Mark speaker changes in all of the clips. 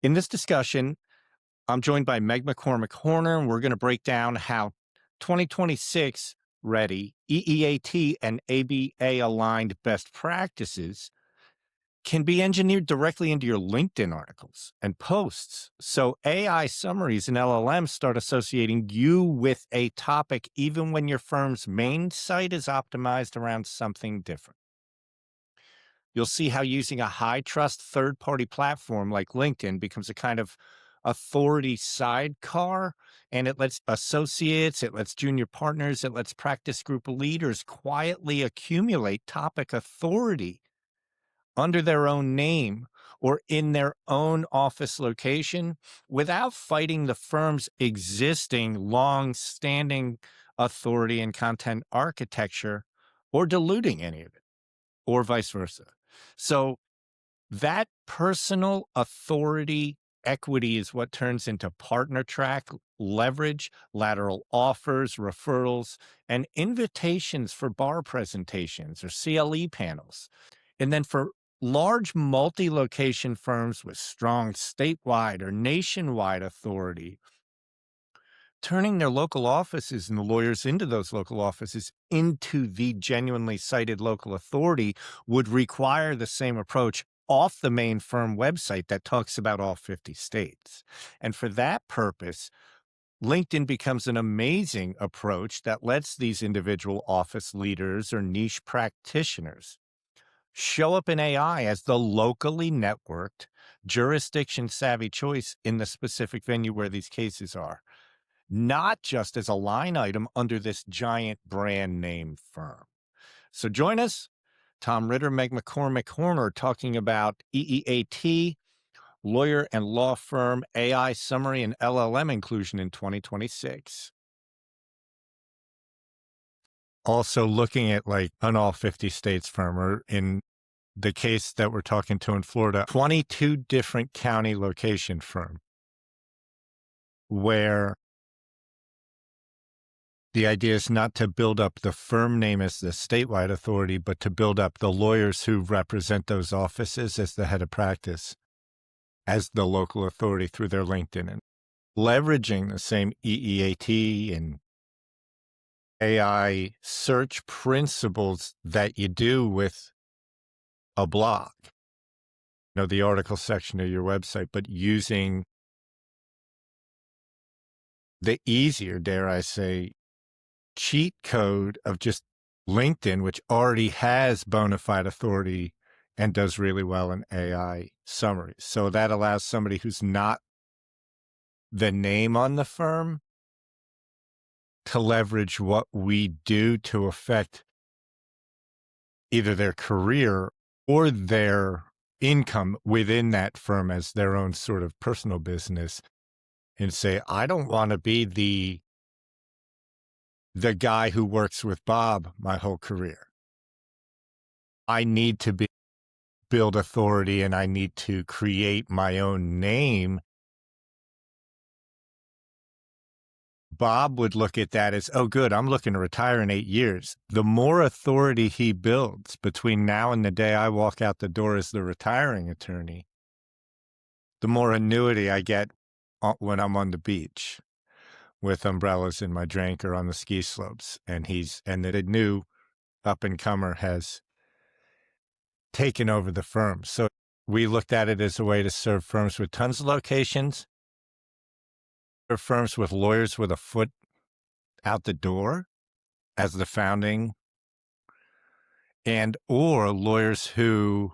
Speaker 1: In this discussion, I'm joined by Meg McCormick-Horner, and we're going to break down how 2026 ready EEAT and ABA aligned best practices can be engineered directly into your LinkedIn articles and posts. So AI summaries and LLMs start associating you with a topic even when your firm's main site is optimized around something different. You'll see how using a high trust third party platform like LinkedIn becomes a kind of authority sidecar, and it lets associates, it lets junior partners, it lets practice group leaders quietly accumulate topic authority under their own name or in their own office location without fighting the firm's existing long-standing authority and content architecture or diluting any of it, or vice versa. So that personal authority equity is what turns into partner track leverage, lateral offers, referrals, and invitations for bar presentations or CLE panels. And then for large multi-location firms with strong statewide or nationwide authority, turning their local offices and the lawyers into those local offices into the genuinely cited local authority would require the same approach off the main firm website that talks about all 50 states. And for that purpose, LinkedIn becomes an amazing approach that lets these individual office leaders or niche practitioners show up in AI as the locally networked, jurisdiction-savvy choice in the specific venue where these cases are, not just as a line item under this giant brand name firm. So join us, Tom Ritter, Meg McCormick-Horner, talking about EEAT, lawyer and law firm AI summary and LLM inclusion in 2026. Also looking at like an all 50 states firm, or in the case that we're talking to in Florida, 22 different county location firm, where the idea is not to build up the firm name as the statewide authority, but to build up the lawyers who represent those offices as the head of practice, as the local authority through their LinkedIn, and leveraging the same EEAT and AI search principles that you do with a blog, the article section of your website, but using the easier, dare I say, cheat code of just LinkedIn, which already has bona fide authority and does really well in AI summaries. So that allows somebody who's not the name on the firm to leverage what we do to affect either their career or their income within that firm as their own sort of personal business, and say, I don't want to be the guy who works with Bob my whole career. I need to build authority, and I need to create my own name. Bob would look at that as, oh, good, I'm looking to retire in 8 years. The more authority he builds between now and the day I walk out the door as the retiring attorney, the more annuity I get when I'm on the beach with umbrellas in my drink or on the ski slopes. And that a new up-and-comer has taken over the firm. So we looked at it as a way to serve firms with tons of locations, or firms with lawyers with a foot out the door as the founding, and or lawyers who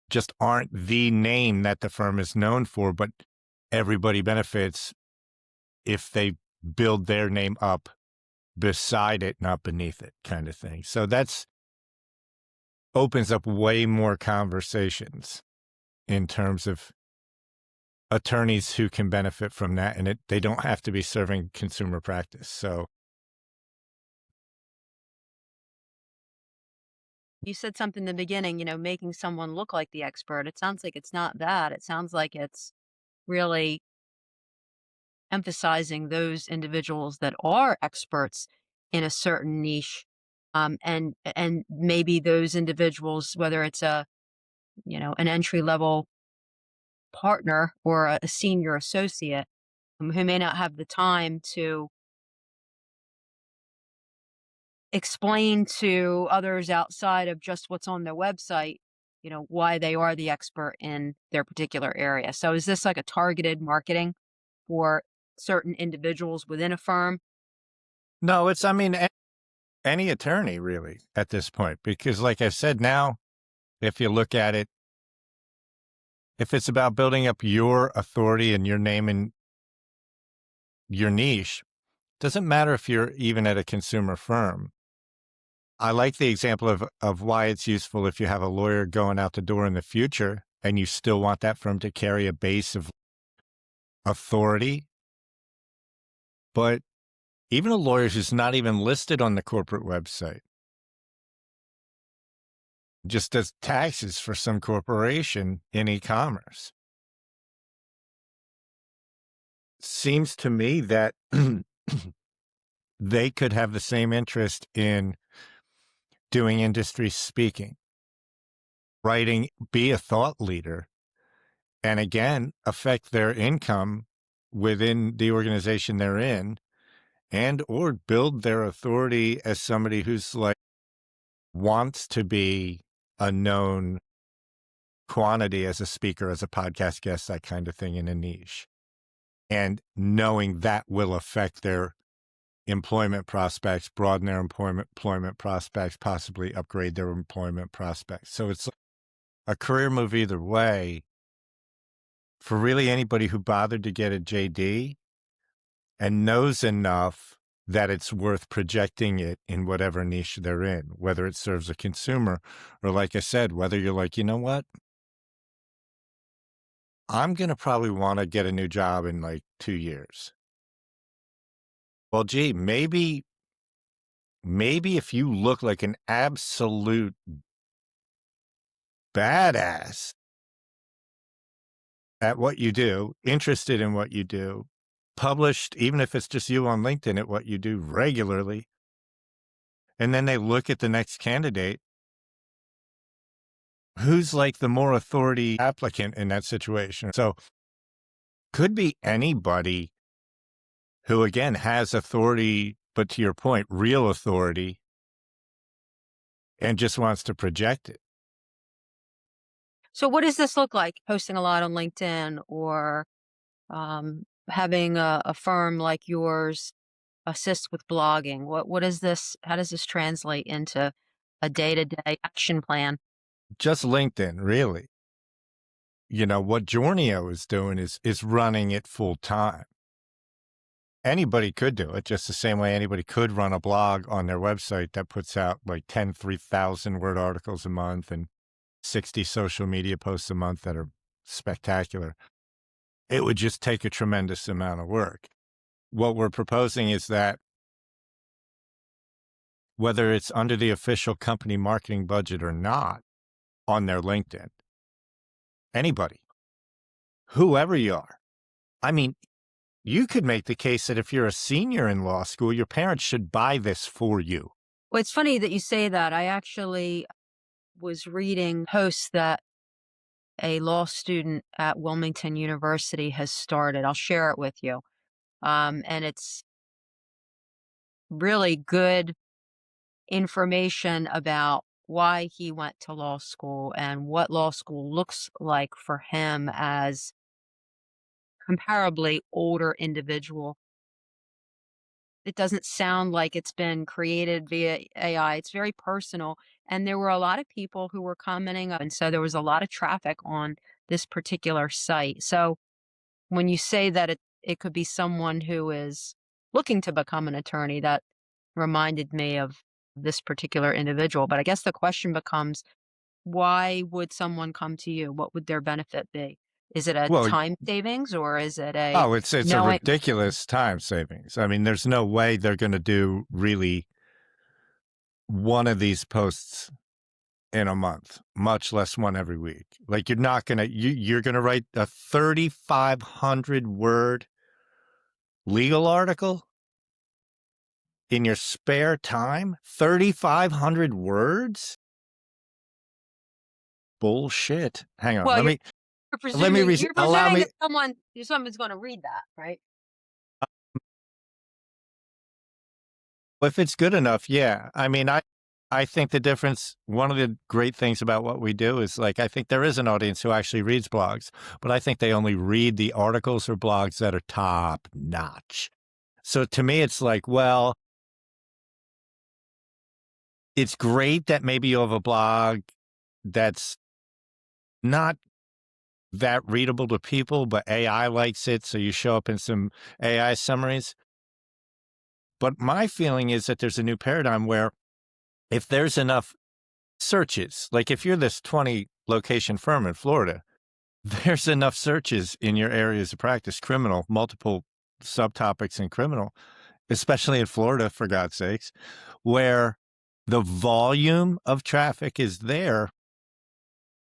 Speaker 1: just aren't the name that the firm is known for, but everybody benefits if they build their name up beside it, not beneath it, kind of thing. So that's opens up way more conversations in terms of attorneys who can benefit from that, and they don't have to be serving consumer practice. So
Speaker 2: You said something in the beginning, making someone look like the expert. It sounds like it's not that. It sounds like it's really emphasizing those individuals that are experts in a certain niche. And maybe those individuals, whether it's an entry level partner or a senior associate who may not have the time to explain to others outside of just what's on their website, why they are the expert in their particular area. So is this like a targeted marketing for certain individuals within a firm?
Speaker 1: No, it's, I mean, any attorney really at this point, because like I said, now, if you look at it, if it's about building up your authority and your name and your niche, doesn't matter if you're even at a consumer firm. I like the example of why it's useful if you have a lawyer going out the door in the future and you still want that firm to carry a base of authority. But even a lawyer who's not even listed on the corporate website, just does taxes for some corporation in e-commerce. Seems to me that they could have the same interest in doing industry speaking, writing, be a thought leader, and again, affect their income within the organization they're in, and or build their authority as somebody who's like wants to be a known quantity as a speaker, as a podcast guest, that kind of thing in a niche. And knowing that will affect their employment prospects, broaden their employment prospects, possibly upgrade their employment prospects. So it's a career move either way for really anybody who bothered to get a JD and knows enough that it's worth projecting it in whatever niche they're in, whether it serves a consumer or, like I said, whether you're like, you know what? I'm going to probably want to get a new job in like 2 years. Well, gee, maybe if you look like an absolute badass at what you do, interested in what you do, published, even if it's just you on LinkedIn at what you do regularly, and then they look at the next candidate who's like the more authority applicant in that situation. So could be anybody who, again, has authority, but to your point, real authority, and just wants to project it.
Speaker 2: So what does this look like? Posting a lot on LinkedIn or having a firm like yours assist with blogging? What is this? How does this translate into a day-to-day action plan?
Speaker 1: Just LinkedIn, really. What Jornio is doing is running it full time. Anybody could do it just the same way anybody could run a blog on their website that puts out like 10 3,000 word articles a month and 60 social media posts a month that are spectacular. It would just take a tremendous amount of work. What we're proposing is that whether it's under the official company marketing budget or not on their LinkedIn, anybody, whoever you are, I mean, you could make the case that if you're a senior in law school, your parents should buy this for you.
Speaker 2: Well, it's funny that you say that. I actually was reading posts that a law student at Wilmington University has started. I'll share it with you. And it's really good information about why he went to law school and what law school looks like for him as comparably older individual. It doesn't sound like it's been created via AI. It's very personal. And there were a lot of people who were commenting, and so there was a lot of traffic on this particular site. So when you say that it could be someone who is looking to become an attorney, that reminded me of this particular individual. But I guess the question becomes, why would someone come to you? What would their benefit be? Is it a
Speaker 1: Well,
Speaker 2: time savings or is it a
Speaker 1: oh, it's a
Speaker 2: knowing?
Speaker 1: ridiculous time savings. I mean, there's no way they're going to do really one of these posts in a month, much less one every week. Like you're not going to, you're going to write a 3,500 word legal article in your spare time? 3,500 words? Bullshit. Hang on.
Speaker 2: Well,
Speaker 1: Let
Speaker 2: you're
Speaker 1: me, let me
Speaker 2: You're
Speaker 1: allow
Speaker 2: presuming
Speaker 1: me.
Speaker 2: that someone's gonna read that, right?
Speaker 1: If it's good enough, yeah. I mean, I think the difference, one of the great things about what we do is, like, I think there is an audience who actually reads blogs, but I think they only read the articles or blogs that are top notch. So to me, it's like, well, it's great that maybe you have a blog that's not that readable to people, but AI likes it, so you show up in some AI summaries. But my feeling is that there's a new paradigm where if there's enough searches, like if you're this 20 location firm in Florida, there's enough searches in your areas of practice, criminal, multiple subtopics in criminal, especially in Florida, for God's sakes, where the volume of traffic is there,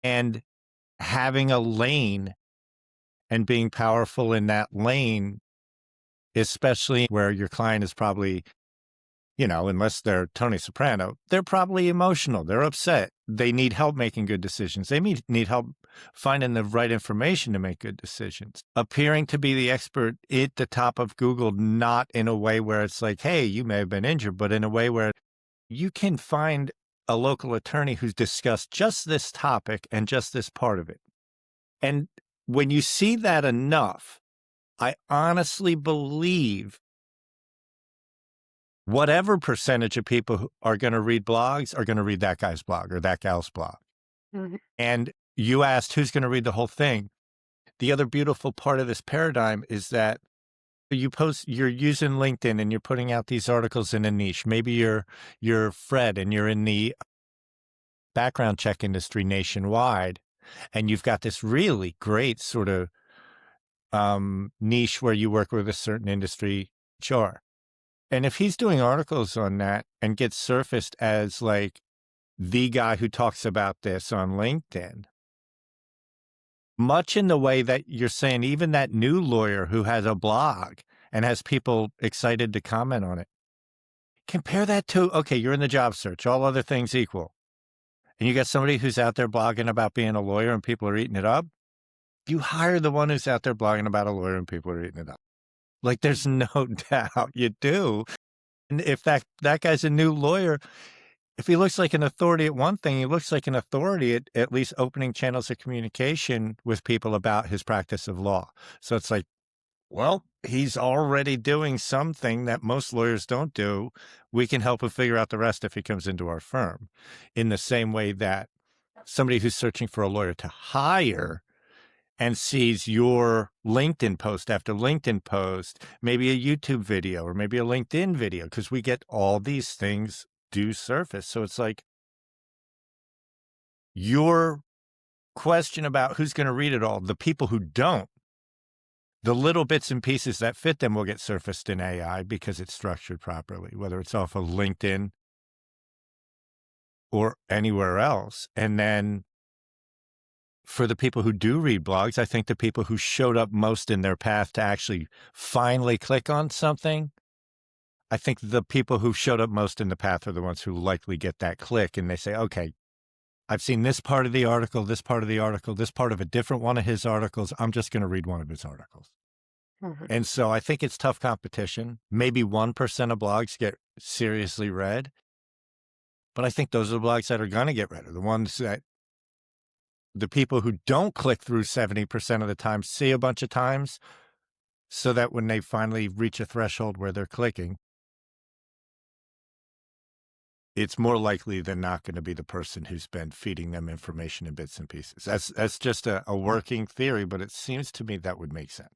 Speaker 1: and having a lane and being powerful in that lane, especially where your client is probably, unless they're Tony Soprano, they're probably emotional. They're upset. They need help making good decisions. They need help finding the right information to make good decisions. Appearing to be the expert at the top of Google, not in a way where it's like, hey, you may have been injured, but in a way where you can find a local attorney who's discussed just this topic and just this part of it. And when you see that enough, I honestly believe whatever percentage of people who are going to read blogs are going to read that guy's blog or that gal's blog.
Speaker 2: Mhm.
Speaker 1: And you asked who's going to read the whole thing. The other beautiful part of this paradigm is that you're using LinkedIn and you're putting out these articles in a niche. Maybe you're Fred and you're in the background check industry nationwide, and you've got this really great sort of niche where you work with a certain industry HR. And if he's doing articles on that and gets surfaced as like the guy who talks about this on LinkedIn, much in the way that you're saying, even that new lawyer who has a blog and has people excited to comment on it, compare that to, okay, you're in the job search, all other things equal, and you got somebody who's out there blogging about being a lawyer and people are eating it up. You hire the one who's out there blogging about a lawyer and people are eating it up. Like, there's no doubt you do. And if that guy's a new lawyer, if he looks like an authority at one thing, he looks like an authority at least opening channels of communication with people about his practice of law. So it's like, well, he's already doing something that most lawyers don't do. We can help him figure out the rest if he comes into our firm. In the same way that somebody who's searching for a lawyer to hire and sees your LinkedIn post after LinkedIn post, maybe a YouTube video or maybe a LinkedIn video, because we get all these things do surface. So it's like your question about who's going to read it all, the people who don't, the little bits and pieces that fit them will get surfaced in AI because it's structured properly, whether it's off of LinkedIn or anywhere else. And then for the people who do read blogs, I think the people who showed up most in their path to actually finally click on something, I think the people who showed up most in the path are the ones who likely get that click and they say, okay, I've seen this part of the article, this part of the article, this part of a different one of his articles. I'm just going to read one of his articles.
Speaker 2: Mhm.
Speaker 1: And so I think it's tough competition. Maybe 1% of blogs get seriously read, but I think those are the blogs that are going to get read, are the ones that the people who don't click through 70% of the time see a bunch of times, so that when they finally reach a threshold where they're clicking, it's more likely than not going to be the person who's been feeding them information in bits and pieces. That's just a working theory, but it seems to me that would make sense.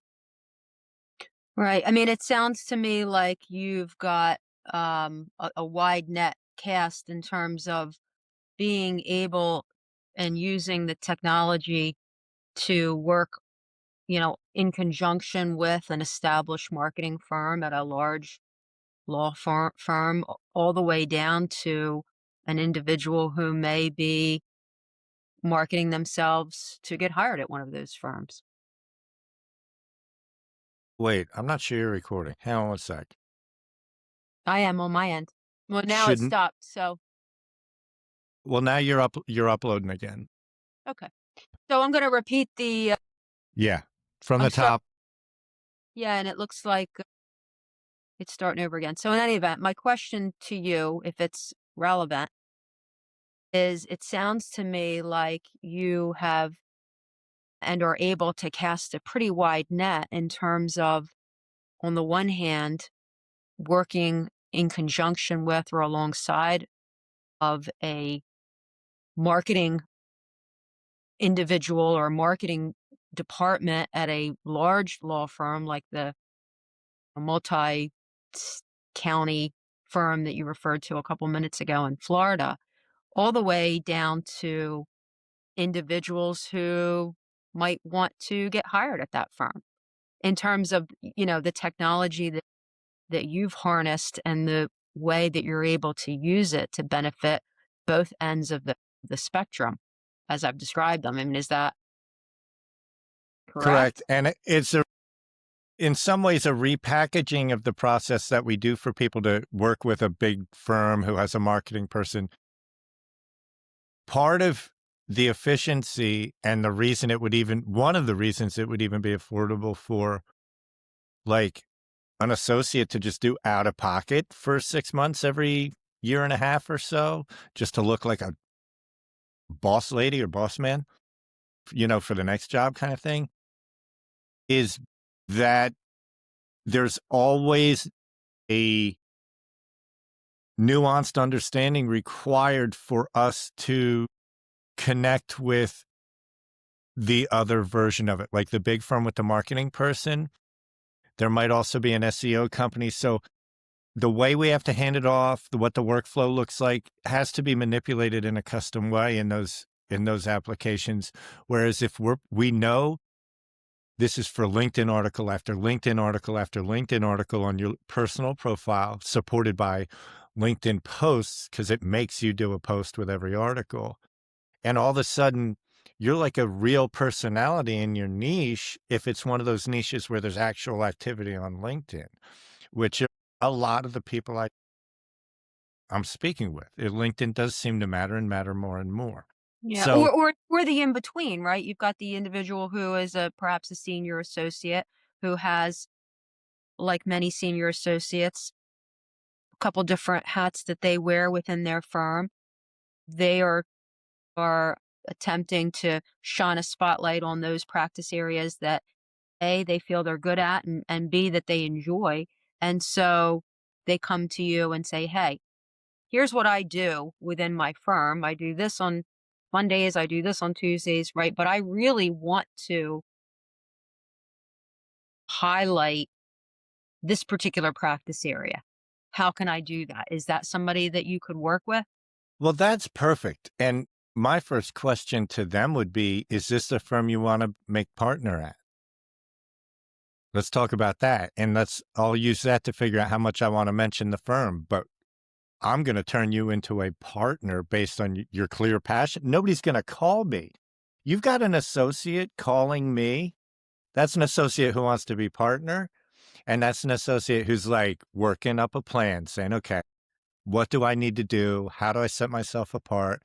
Speaker 2: Right. I mean, it sounds to me like you've got a wide net cast in terms of being able and using the technology to work, in conjunction with an established marketing firm at a large firm, all the way down to an individual who may be marketing themselves to get hired at one of those firms.
Speaker 1: Wait, I'm not sure you're recording. Hang on one sec.
Speaker 2: I am on my end. Well, now it
Speaker 1: Shouldn't.
Speaker 2: stopped. So,
Speaker 1: Well, now you're uploading again.
Speaker 2: okay. So I'm gonna repeat the,
Speaker 1: Yeah. From
Speaker 2: I'm
Speaker 1: the
Speaker 2: sorry.
Speaker 1: top.
Speaker 2: Yeah, and it looks like it's starting over again. So in any event, my question to you, if it's relevant, is it sounds to me like you have and are able to cast a pretty wide net in terms of, on the one hand, working in conjunction with or alongside of a marketing individual or marketing department at a large law firm like the multi county firm that you referred to a couple minutes ago in Florida, all the way down to individuals who might want to get hired at that firm in terms of, the technology that you've harnessed and the way that you're able to use it to benefit both ends of the spectrum as I've described them. I mean, is that
Speaker 1: Correct.
Speaker 2: correct?
Speaker 1: And it's in some ways a repackaging of the process that we do for people to work with a big firm who has a marketing person. Part of the efficiency and the reason it would even one of the reasons it would even be affordable for like an associate to just do out of pocket for 6 months every year and a half or so, just to look like a boss lady or boss man, for the next job kind of thing, is that there's always a nuanced understanding required for us to connect with the other version of it, like the big firm with the marketing person. There might also be an SEO company. So the way we have to hand it off, what the workflow looks like, has to be manipulated in a custom way in those applications. Whereas if we know this is for LinkedIn article after LinkedIn article after LinkedIn article on your personal profile, supported by LinkedIn posts, because it makes you do a post with every article. And all of a sudden, you're like a real personality in your niche if it's one of those niches where there's actual activity on LinkedIn, which a lot of the people I'm speaking with, LinkedIn does seem to matter and matter more and more.
Speaker 2: Yeah,
Speaker 1: So
Speaker 2: or the in between, right? You've got the individual who is perhaps a senior associate who has, like many senior associates, a couple different hats that they wear within their firm. They are attempting to shine a spotlight on those practice areas that A, they feel they're good at, and B, that they enjoy. And so they come to you and say, "Hey, here's what I do within my firm. I do this on Mondays, I do this on Tuesdays, right? But I really want to highlight this particular practice area. How can I do that?" Is that somebody that you could work with?
Speaker 1: well, that's perfect. And my first question to them would be, is this the firm you want to make partner at? Let's talk about that. And I'll use that to figure out how much I want to mention the firm. But I'm going to turn you into a partner based on your clear passion. Nobody's going to call me. You've got an associate calling me. That's an associate who wants to be partner. And that's an associate who's like working up a plan saying, okay, what do I need to do? How do I set myself apart?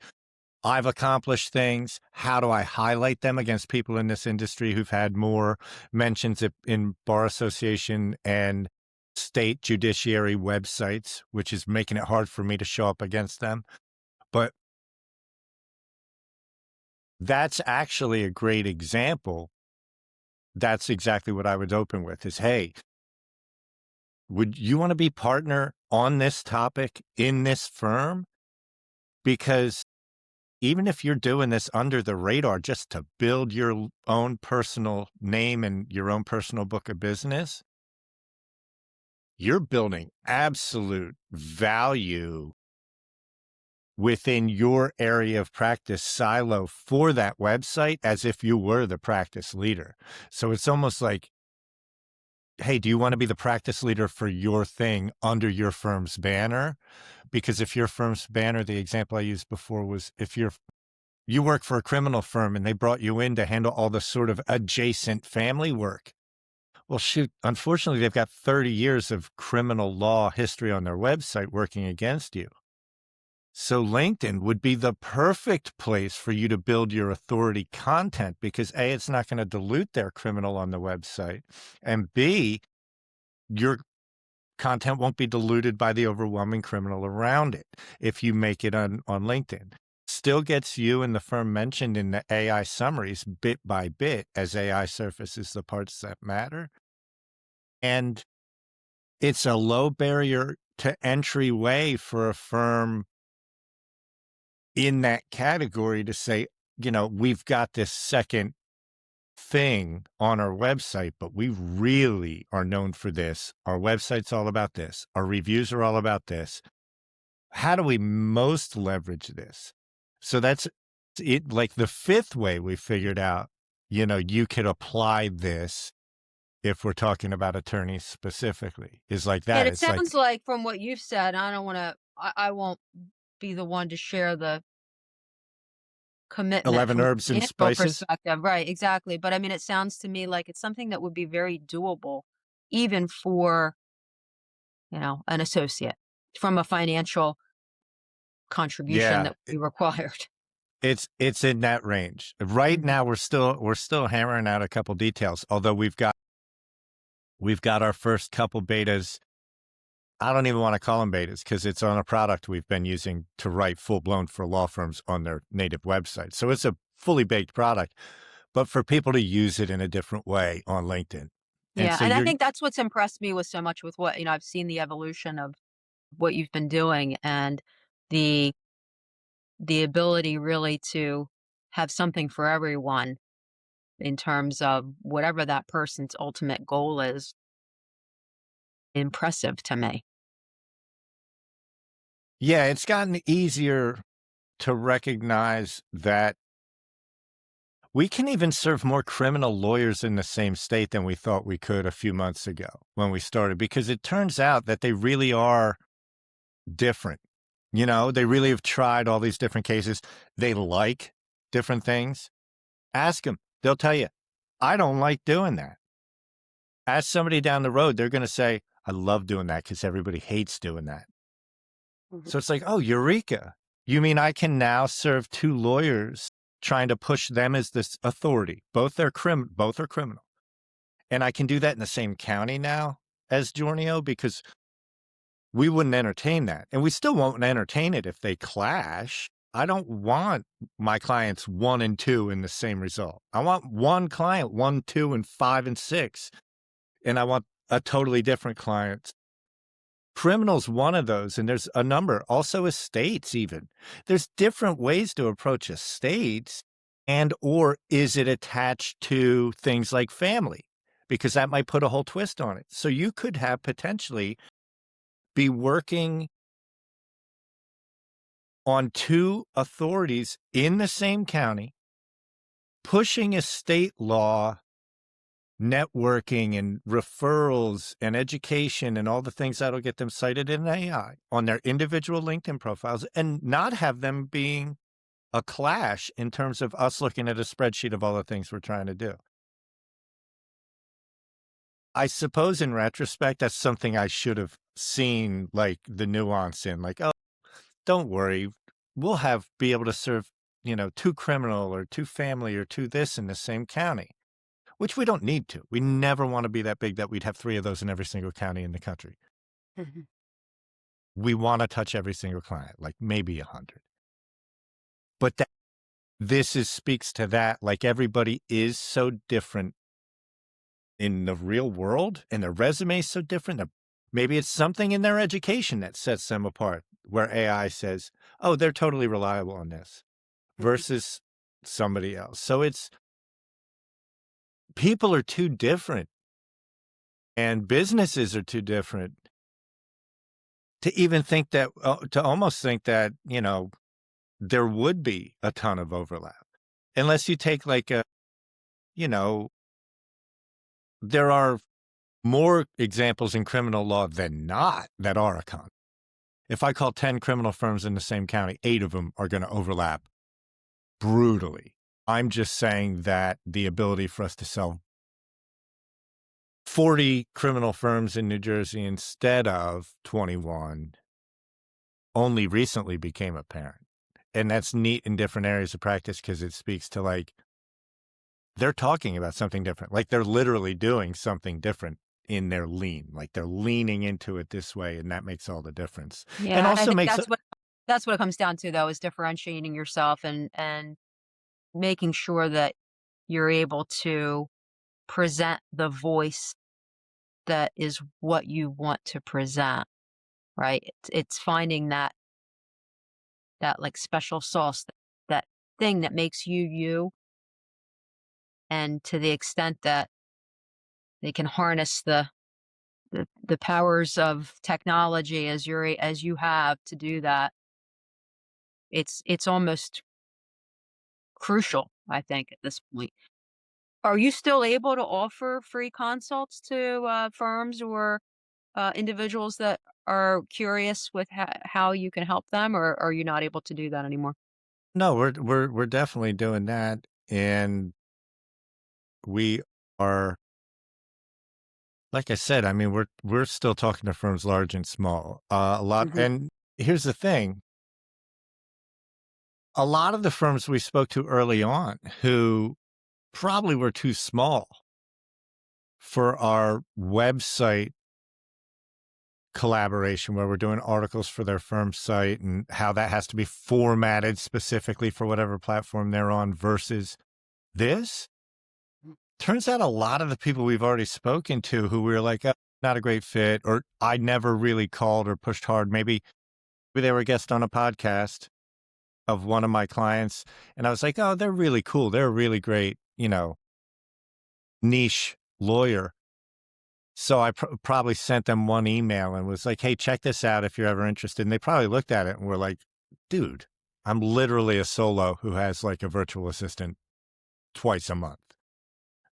Speaker 1: I've accomplished things. How do I highlight them against people in this industry who've had more mentions in bar association and state judiciary websites, which is making it hard for me to show up against them. But that's actually a great example. That's exactly what I would open with is, hey, would you want to be partner on this topic in this firm? Because even if you're doing this under the radar just to build your own personal name and your own personal book of business, you're building absolute value within your area of practice silo for that website as if you were the practice leader. So it's almost like, hey, do you want to be the practice leader for your thing under your firm's banner? Because if your firm's banner, the example I used before was if you work for a criminal firm and they brought you in to handle all the sort of adjacent family work. Well, shoot, unfortunately, they've got 30 years of criminal law history on their website working against you. So LinkedIn would be the perfect place for you to build your authority content because A, it's not going to dilute their criminal on the website, and B, your content won't be diluted by the overwhelming criminal around it if you make it on LinkedIn. Still gets you and the firm mentioned in the AI summaries bit by bit as AI surfaces the parts that matter. And it's a low barrier to entry way for a firm in that category to say, we've got this second thing on our website, but we really are known for this. Our website's all about this. Our reviews are all about this. How do we most leverage this? So that's it. Like the fifth way we figured out, you could apply this if we're talking about attorneys specifically is like
Speaker 2: And
Speaker 1: that.
Speaker 2: it
Speaker 1: It's like
Speaker 2: sounds like from what you've said, I don't wanna I won't be the one to share the commitment
Speaker 1: 11
Speaker 2: from a
Speaker 1: herbs and
Speaker 2: financial
Speaker 1: spices.
Speaker 2: perspective. Right, exactly, but I mean, it sounds to me like it's something that would be very doable even for, an associate from a financial contribution
Speaker 1: Yeah.
Speaker 2: that would be required.
Speaker 1: It's in that range. Right
Speaker 2: Mhm.
Speaker 1: now we're still hammering out a couple details, although we've got our first couple betas. I don't even want to call them betas because it's on a product we've been using to write full blown for law firms on their native website. So it's a fully baked product, but for people to use it in a different way on LinkedIn. And
Speaker 2: Yeah,
Speaker 1: so
Speaker 2: and I
Speaker 1: you're
Speaker 2: think that's what's impressed me with so much with what I've seen the evolution of what you've been doing and the the ability really to have something for everyone in terms of whatever that person's ultimate goal is impressive to me.
Speaker 1: yeah, it's gotten easier to recognize that we can even serve more criminal lawyers in the same state than we thought we could a few months ago when we started, because it turns out that they really are different. They really have tried all these different cases. They like different things. Ask them. They'll tell you, I don't like doing that. Ask somebody down the road. They're going to say, I love doing that because everybody hates doing that.
Speaker 2: Mhm.
Speaker 1: So it's like, oh, eureka. You mean I can now serve two lawyers trying to push them as this authority? Both are criminal. And I can do that in the same county now as Giornio because we wouldn't entertain that. And we still won't entertain it if they clash. I don't want my clients 1 and 2 in the same result. I want one client 1, 2, and 5 and 6. And I want a totally different client. Criminal's one of those, and there's a number. Also estates even. There's different ways to approach estates, and or is it attached to things like family? Because that might put a whole twist on it. So you could have potentially be working on two authorities in the same county, pushing a state law, networking and referrals and education and all the things that'll get them cited in AI on their individual LinkedIn profiles, and not have them being a clash in terms of us looking at a spreadsheet of all the things we're trying to do. I suppose in retrospect, that's something I should have seen, like the nuance in, like, oh, don't worry, we'll be able to serve, two criminal or two family or two this in the same county, which we don't need to. We never want to be that big that we'd have 3 of those in every single county in the country.
Speaker 2: Mhm.
Speaker 1: We want to touch every single client, like maybe 100. But this speaks to that. Like everybody is so different in the real world, and their resume is so different. Maybe it's something in their education that sets them apart, where AI says, "Oh, they're totally reliable on this,"
Speaker 2: Mhm.
Speaker 1: versus somebody else. So it's people are too different, and businesses are too different to even think that, to almost think that there would be a ton of overlap, unless you take like you know, there are more examples in criminal law than not that are a con. If I call 10 criminal firms in the same county, 8 of them are going to overlap brutally. I'm just saying that the ability for us to sell 40 criminal firms in New Jersey instead of 21 only recently became apparent. And that's neat in different areas of practice because it speaks to like they're talking about something different. Like they're literally doing something different in their lean. Like they're leaning into it this way, and that makes all the difference. And
Speaker 2: Yeah, and I
Speaker 1: also
Speaker 2: think
Speaker 1: makes
Speaker 2: that's what it comes down to though, is differentiating yourself and making sure that you're able to present the voice that is what you want to present, right? It's finding that, like, special sauce, that thing that makes you you, and to the extent that they can harness the powers of technology as you have to do that, it's almost crucial, I think, at this point. Are you still able to offer free consults to, firms or, individuals that are curious with how you can help them, or are you not able to do that anymore?
Speaker 1: no, we're definitely doing that. And we are, like I said, I mean, we're still talking to firms large and small. A lot,
Speaker 2: Mhm.
Speaker 1: and here's the thing: a lot of the firms we spoke to early on who probably were too small for our website collaboration, where we're doing articles for their firm site and how that has to be formatted specifically for whatever platform they're on versus this. Turns out a lot of the people we've already spoken to who we were like, "Oh, not a great fit," or I never really called or pushed hard. Maybe they were a guest on a podcast of one of my clients, and I was like, "Oh, they're really cool. They're a really great, niche lawyer." So I probably sent them one email and was like, "Hey, check this out if you're ever interested." And they probably looked at it and were like, "Dude, I'm literally a solo who has like a virtual assistant twice a month.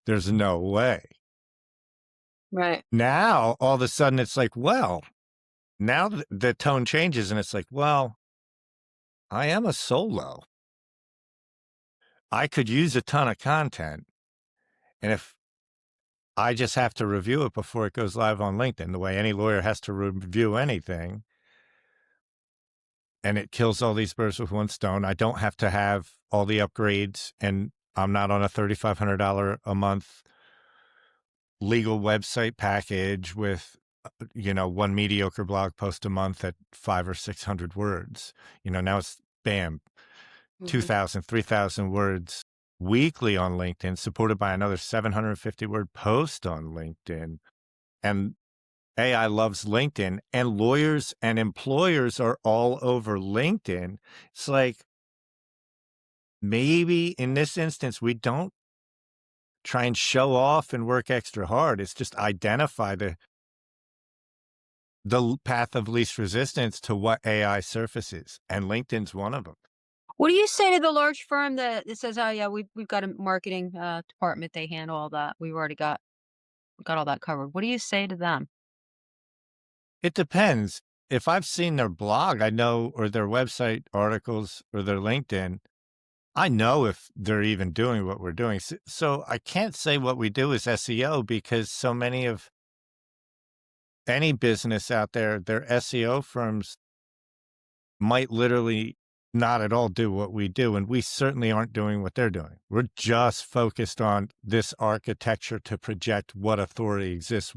Speaker 1: There's no way."
Speaker 2: Right.
Speaker 1: Now, all of a sudden, it's like, well, now the tone changes and it's like, well, I am a solo. I could use a ton of content. And if I just have to review it before it goes live on LinkedIn, the way any lawyer has to review anything, and it kills all these birds with one stone. I don't have to have all the upgrades, and I'm not on a $3,500 a month legal website package with, one mediocre blog post a month at 500 or 600 words. Now it's bam,
Speaker 2: Mhm.
Speaker 1: 2,000, 3,000 words weekly on LinkedIn, supported by another 750 word post on LinkedIn. And AI loves LinkedIn, and lawyers and employers are all over LinkedIn. It's like, maybe in this instance, we don't try and show off and work extra hard. It's just identify the path of least resistance to what AI surfaces, and LinkedIn's one of them.
Speaker 2: What do you say to the large firm that says, "Oh, yeah, we've got a marketing, department, they handle all that. We've already got all that covered." What do you say to them?
Speaker 1: It depends. If I've seen their blog, I know, or their website articles or their LinkedIn, I know if they're even doing what we're doing. So I can't say what we do is SEO because so many of any business out there, their SEO firms might literally not at all do what we do. And we certainly aren't doing what they're doing. We're just focused on this architecture to project what authority exists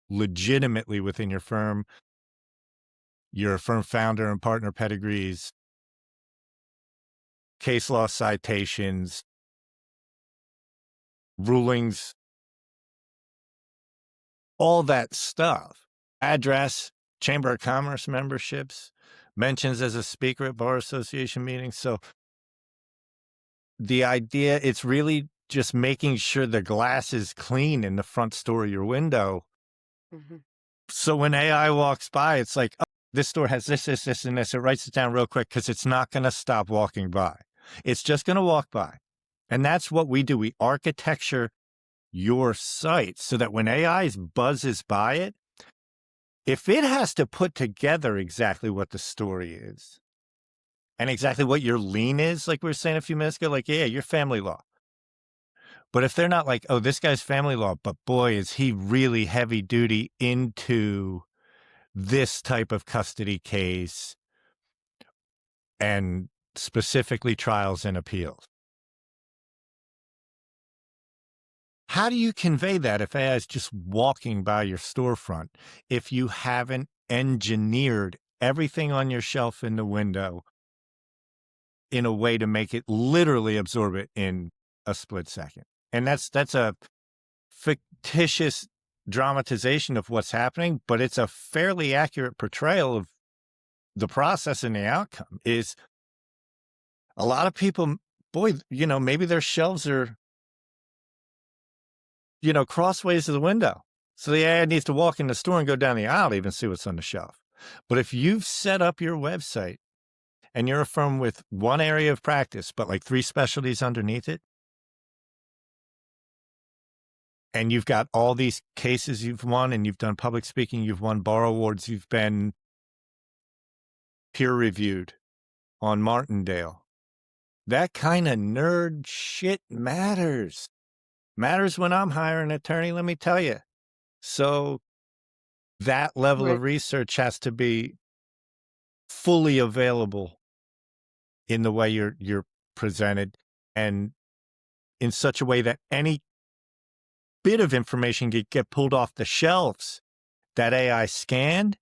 Speaker 1: legitimately within your firm founder and partner pedigrees, case law citations, rulings, all that stuff. Address, Chamber of Commerce memberships, mentions as a speaker at Bar Association meetings. So the idea, it's really just making sure the glass is clean in the front store of your window.
Speaker 2: Mhm.
Speaker 1: So when AI walks by, it's like, oh, this store has this, this, this, and this. It writes it down real quick because it's not going to stop walking by. It's just going to walk by. And that's what we do. We architecture your site so that when AI buzzes by it, if it has to put together exactly what the story is and exactly what your lean is, like we were saying a few minutes ago, like, yeah, your family law. But if they're not like, oh, this guy's family law, but boy, is he really heavy duty into this type of custody case and specifically trials and appeals. How do you convey that if AI is just walking by your storefront, if you haven't engineered everything on your shelf in the window in a way to make it literally absorb it in a split second? And that's a fictitious dramatization of what's happening, but it's a fairly accurate portrayal of the process and the outcome. Is a lot of people, boy, maybe their shelves are, crossways to the window. So the AI needs to walk in the store and go down the aisle to even see what's on the shelf. But if you've set up your website and you're a firm with one area of practice, but like 3 specialties underneath it, and you've got all these cases you've won, and you've done public speaking, you've won bar awards, you've been peer reviewed on Martindale, that kind of nerd shit matters. Matters when I'm hiring an attorney, let me tell you. So that level
Speaker 2: Right.
Speaker 1: of research has to be fully available in the way you're presented, and in such a way that any bit of information get pulled off the shelves that AI scanned,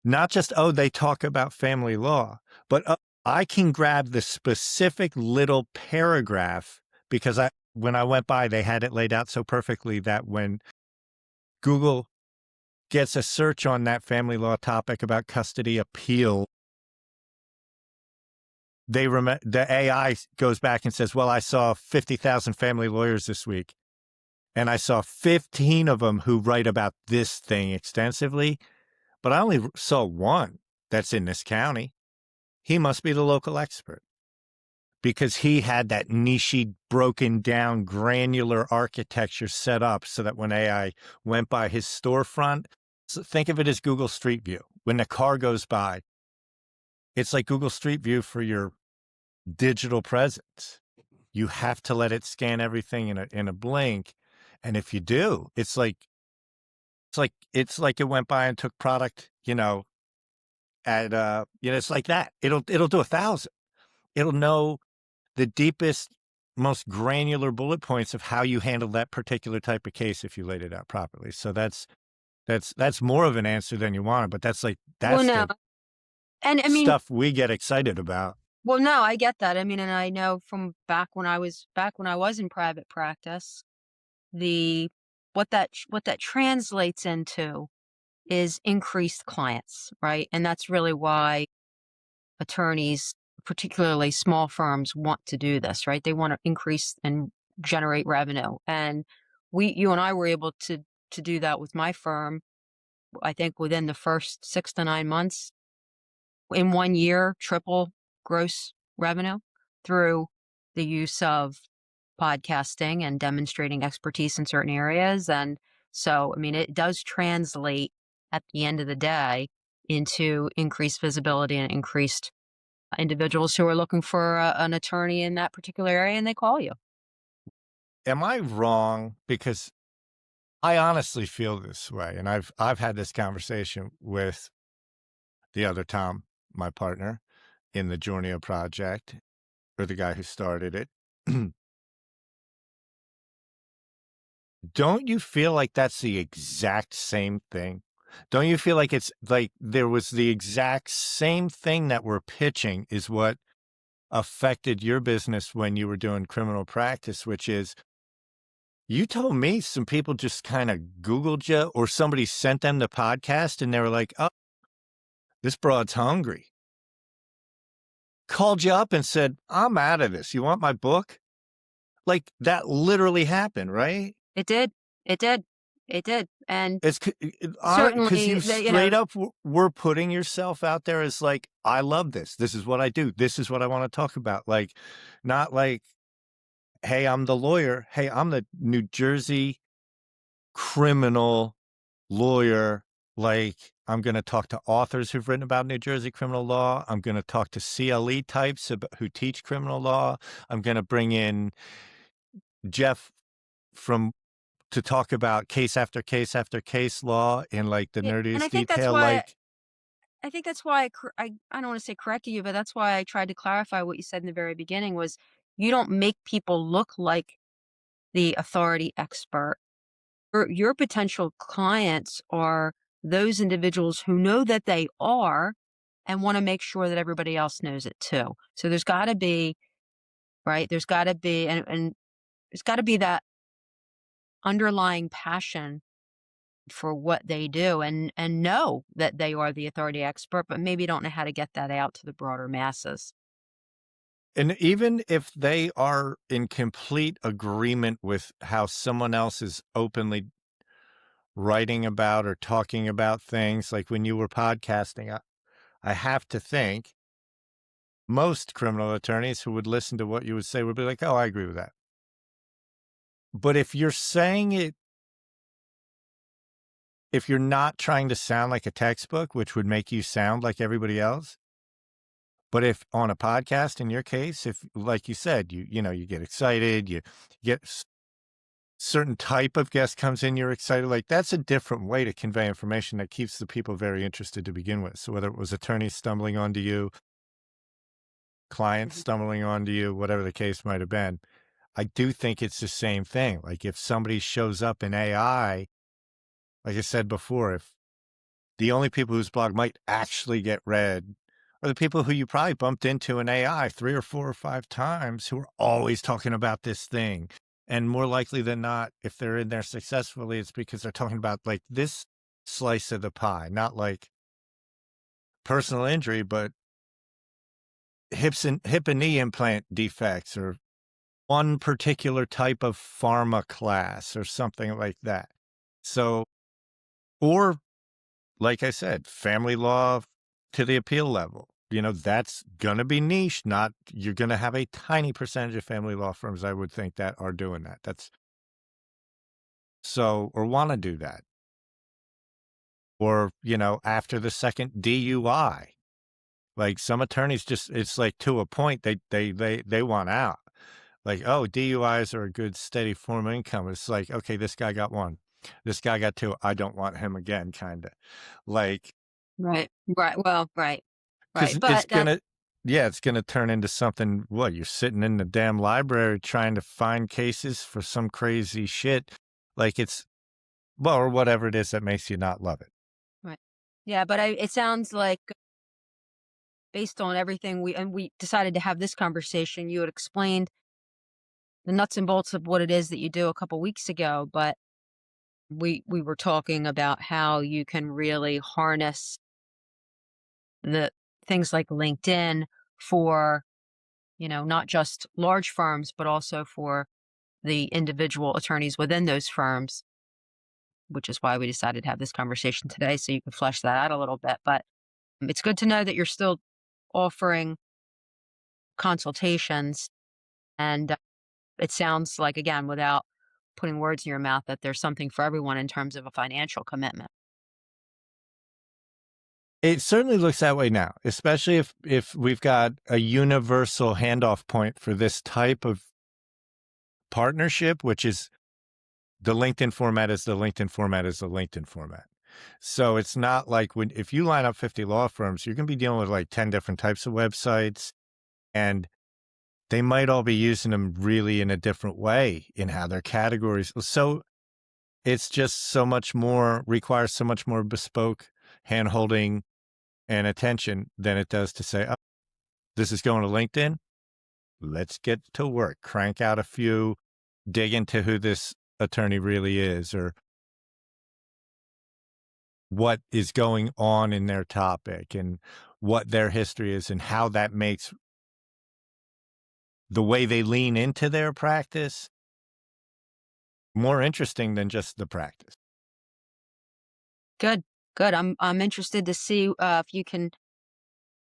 Speaker 1: not just, oh, they talk about family law, but I can grab the specific little paragraph because when I went by, they had it laid out so perfectly that when Google gets a search on that family law topic about custody appeal, the AI goes back and says, well, I saw 50,000 family lawyers this week, and I saw 15 of them who write about this thing extensively, but I only saw one that's in this county. He must be the local expert because he had that niche, broken down, granular architecture set up so that when AI went by his storefront, so think of it as Google Street View. When the car goes by, it's like Google Street View for your digital presence. You have to let it scan everything in a blink. And if you do, it's like it went by and took product, it's like that. It'll do 1,000. It'll know the deepest, most granular bullet points of how you handle that particular type of case if you laid it out properly. So that's more of an answer than you wanted, but that's
Speaker 2: Well, no.
Speaker 1: the
Speaker 2: And I mean,
Speaker 1: stuff we get excited about.
Speaker 2: well, no, I get that. I mean, and I know from back when I was in private practice, the what that translates into is increased clients, right? And that's really why attorneys, particularly small firms, want to do this, right? They want to increase and generate revenue. And you and I were able to do that with my firm. I think within the first 6 to 9 months, in 1 year, triple gross revenue through the use of podcasting and demonstrating expertise in certain areas. And so, I mean, it does translate at the end of the day into increased visibility and increased individuals who are looking for an attorney in that particular area, and they call you.
Speaker 1: Am I wrong? Because I honestly feel this way, and I've had this conversation with the other Tom, my partner in the Jorneo project, or the guy who started it. Don't you feel like that's the exact same thing? Don't you feel like it's like there was the exact same thing that we're pitching is what affected your business when you were doing criminal practice, which is you told me some people just kind of Googled you or somebody sent them the podcast and they were like, oh, this broad's hungry. Called you up and said, I'm out of this. You want my book? Like that literally happened, right?
Speaker 2: It did. It did. It did. And
Speaker 1: It's because
Speaker 2: certainly,
Speaker 1: you straight up were putting yourself out there as like, I love this. This is what I do. This is what I want to talk about. Like, not like, hey, I'm the lawyer. Hey, I'm the New Jersey criminal lawyer. Like, I'm going to talk to authors who've written about New Jersey criminal law. I'm going to talk to CLE types who teach criminal law. I'm going to bring in Jeff to talk about case after case after case law in like the
Speaker 2: and
Speaker 1: nerdiest
Speaker 2: I think that's
Speaker 1: detail.
Speaker 2: why
Speaker 1: Like,
Speaker 2: I think that's why I don't want to say corrected you, but that's why I tried to clarify what you said in the very beginning was you don't make people look like the authority expert. Your potential clients are those individuals who know that they are and want to make sure that everybody else knows it too. So there's got to be, right? There's got to be, and there's got to be that underlying passion for what they do and know that they are the authority expert, but maybe don't know how to get that out to the broader masses.
Speaker 1: And even if they are in complete agreement with how someone else is openly writing about or talking about things, like when you were podcasting, I have to think most criminal attorneys who would listen to what you would say would be like, oh, I agree with that. But if you're saying it, if you're not trying to sound like a textbook, which would make you sound like everybody else, but if on a podcast, in your case, if like you said, you get excited, you get certain type of guest comes in, you're excited, like that's a different way to convey information that keeps the people very interested to begin with. So whether it was attorneys stumbling onto you, clients
Speaker 2: Mhm.
Speaker 1: stumbling onto you, whatever the case might have been, I do think it's the same thing. Like if somebody shows up in AI, like I said before, if the only people whose blog might actually get read are the people who you probably bumped into in AI 3 or 4 or 5 times who are always talking about this thing. And more likely than not, if they're in there successfully, it's because they're talking about like this slice of the pie, not like personal injury, but hip and knee implant defects or one particular type of pharma class or something like that. So, or like I said, family law to the appeal level. That's going to be niche. Not you're going to have a tiny percentage of family law firms, I would think, that are doing that. That's so, or want to do that. Or, after the second DUI, like some attorneys just, it's like to a point they want out. Like, oh, DUIs are a good steady form of income. It's like, okay, this guy got one. This guy got two. I don't want him again, kind of like.
Speaker 2: Right. Right. Well, right.
Speaker 1: Because
Speaker 2: Right. But that
Speaker 1: it's gonna turn into something. What, you're sitting in the damn library trying to find cases for some crazy shit, like it's well, or whatever it is that makes you not love it.
Speaker 2: right. Yeah, but it sounds like based on everything we decided to have this conversation, you had explained the nuts and bolts of what it is that you do a couple weeks ago, but we were talking about how you can really harness the things like LinkedIn for, not just large firms, but also for the individual attorneys within those firms, which is why we decided to have this conversation today so you could flesh that out a little bit. But it's good to know that you're still offering consultations. And it sounds like, again, without putting words in your mouth, that there's something for everyone in terms of a financial commitment.
Speaker 1: It certainly looks that way now, especially if we've got a universal handoff point for this type of partnership, which is the LinkedIn format is the LinkedIn format is the LinkedIn format. So it's not like if you line up 50 law firms, you're going to be dealing with like 10 different types of websites, and they might all be using them really in a different way in how their categories. So it's just requires so much more bespoke handholding and attention than it does to say, oh, this is going to LinkedIn. Let's get to work, crank out a few, dig into who this attorney really is or what is going on in their topic and what their history is and how that makes the way they lean into their practice more interesting than just the practice.
Speaker 2: Good, good. I'm interested to see if you can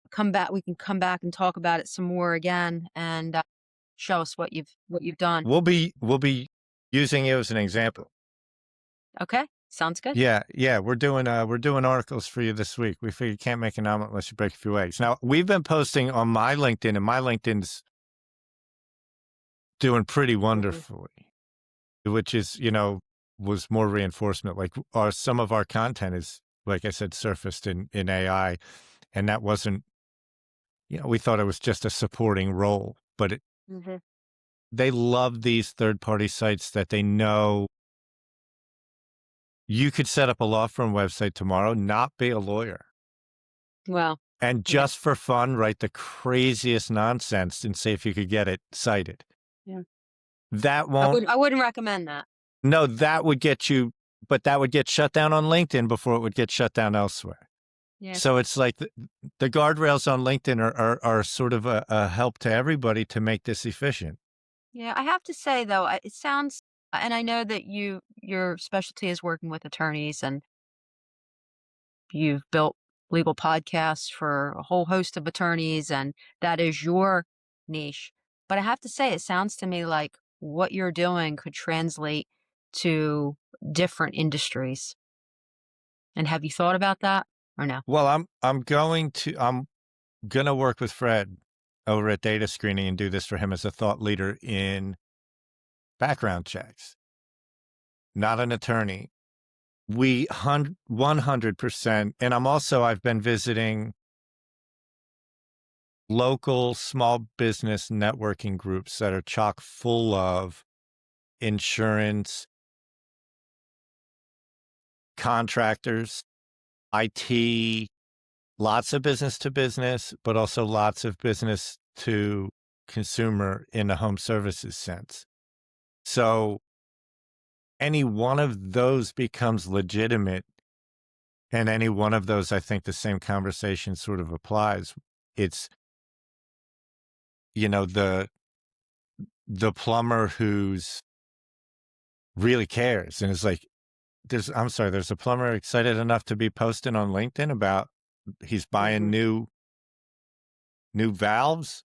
Speaker 2: come back. We can come back and talk about it some more again and show us what you've done.
Speaker 1: We'll be using you as an example.
Speaker 2: Okay, sounds good.
Speaker 1: Yeah, we're doing articles for you this week. We figure you can't make an omelet unless you break a few eggs. Now, we've been posting on my LinkedIn, and my LinkedIn's doing pretty
Speaker 2: Hmm.
Speaker 1: wonderfully, which is, was more reinforcement. Like some of our content is, like I said, surfaced in AI. And that wasn't, we thought it was just a supporting role, but
Speaker 2: Mhm.
Speaker 1: they love these third-party sites that they know you could set up a law firm website tomorrow, not be a lawyer,
Speaker 2: Well,
Speaker 1: and
Speaker 2: yeah,
Speaker 1: just for fun, write the craziest nonsense and see if you could get it cited.
Speaker 2: yeah.
Speaker 1: That
Speaker 2: I
Speaker 1: won't
Speaker 2: wouldn't I wouldn't recommend that.
Speaker 1: No, that would get you, but that would get shut down on LinkedIn before it would get shut down elsewhere.
Speaker 2: Yeah.
Speaker 1: So it's like the guardrails on LinkedIn are sort of a help to everybody to make this efficient.
Speaker 2: Yeah, I have to say though, it sounds, and I know that your specialty is working with attorneys, and you've built legal podcasts for a whole host of attorneys, and that is your niche. But I have to say, it sounds to me like what you're doing could translate to different industries. And have you thought about that or no?
Speaker 1: Well, I'm gonna work with Fred over at Data Screening and do this for him as a thought leader in background checks. Not an attorney. 100%, and I've been visiting local small business networking groups that are chock full of insurance, contractors, IT, lots of business to business, but also lots of business to consumer in the home services sense. So any one of those becomes legitimate, and any one of those, I think the same conversation sort of applies. It's, the plumber who's really cares and is like, there's a plumber excited enough to be posting on LinkedIn about he's buying
Speaker 2: Mhm.
Speaker 1: new valves.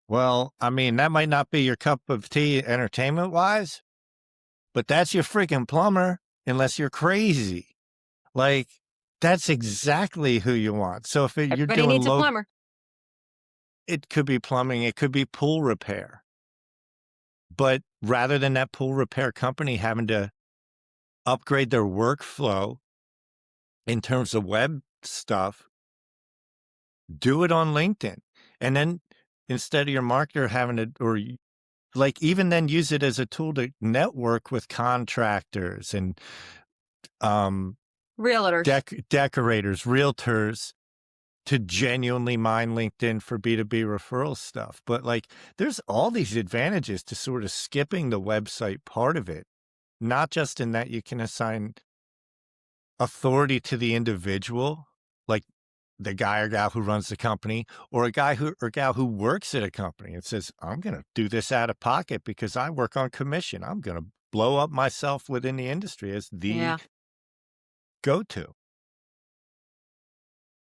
Speaker 1: Well, I mean, that might not be your cup of tea entertainment wise, but that's your freaking plumber unless you're crazy. Like, that's exactly who you want. So if you're
Speaker 2: Everybody
Speaker 1: doing
Speaker 2: needs a plumber.
Speaker 1: it could be plumbing, it could be pool repair. But rather than that pool repair company having to upgrade their workflow in terms of web stuff, do it on LinkedIn. And then instead of your marketer having to, like even then use it as a tool to network with contractors and um,
Speaker 2: Realtors.
Speaker 1: decorators, realtors to genuinely mine LinkedIn for B2B referral stuff. But like there's all these advantages to sort of skipping the website part of it, not just in that you can assign authority to the individual, like the guy or gal who runs the company, or a guy who or gal who works at a company and says, I'm going to do this out of pocket because I work on commission. I'm going to blow up myself within the industry as the
Speaker 2: Yeah.
Speaker 1: go to.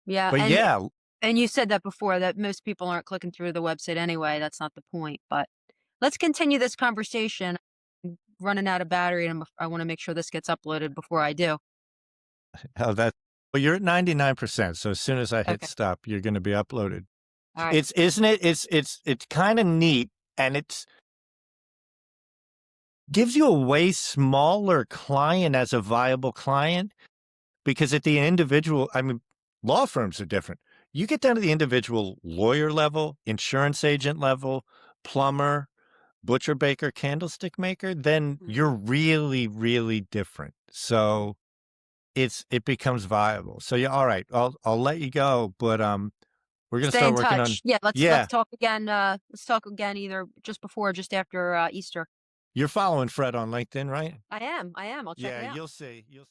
Speaker 2: Yeah.
Speaker 1: But yeah,
Speaker 2: And you said that before, that most people aren't clicking through the website anyway. That's not the point. But let's continue this conversation. I'm running out of battery, and I want to make sure this gets uploaded before I do.
Speaker 1: how that, well, you're at 99%. So as soon as I hit
Speaker 2: Okay.
Speaker 1: stop, you're going to be uploaded.
Speaker 2: All right.
Speaker 1: Isn't it? It's kind of neat, and it's gives you a way smaller client as a viable client. Because at the individual, I mean, law firms are different. You get down to the individual lawyer level, insurance agent level, plumber, butcher, baker, candlestick maker, then
Speaker 2: Mhm.
Speaker 1: you're really, really different.
Speaker 2: Mhm.
Speaker 1: So it becomes viable. So yeah, all right, I'll let you go, but we're gonna
Speaker 2: Stay
Speaker 1: start
Speaker 2: in
Speaker 1: working on
Speaker 2: touch. Yeah. Let's
Speaker 1: yeah,
Speaker 2: talk again. Let's talk again either just before or just after Easter.
Speaker 1: you're following Fred on LinkedIn, right?
Speaker 2: I am. I am. I'll check
Speaker 1: Yeah,
Speaker 2: it out.
Speaker 1: you'll see. You'll